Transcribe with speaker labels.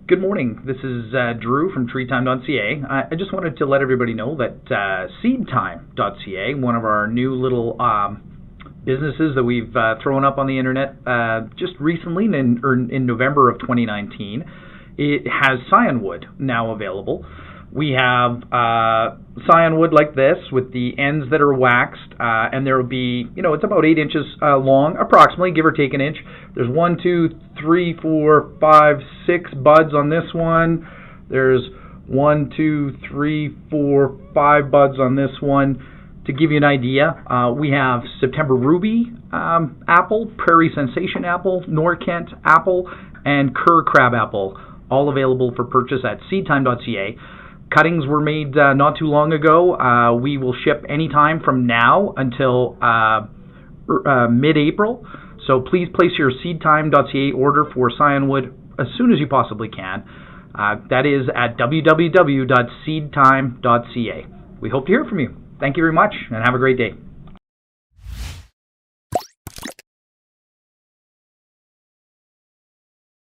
Speaker 1: Good morning. This is Drew from treetime.ca. I just wanted to let everybody know that SeedTime.ca, one of our new little businesses that we've thrown up on the internet just recently in November of 2019, it has Scionwood now available. We have Scionwood like this with the ends that are waxed, and there will be, it's about 8 inches long, approximately, give or take an inch. There's 1, 2, 3, 4, 5, 6 buds on this one. There's 1, 2, 3, 4, 5 buds on this one. To give you an idea, we have September Ruby apple, Prairie Sensation apple, Norkent Apple, and Cur Crab apple, all available for purchase at SeedTime.ca. Cuttings were made not too long ago. We will ship anytime from now until mid-April. So please place your SeedTime.ca order for Scionwood as soon as you possibly can. That is at www.seedtime.ca. We hope to hear from you. Thank you very much, and have a great day.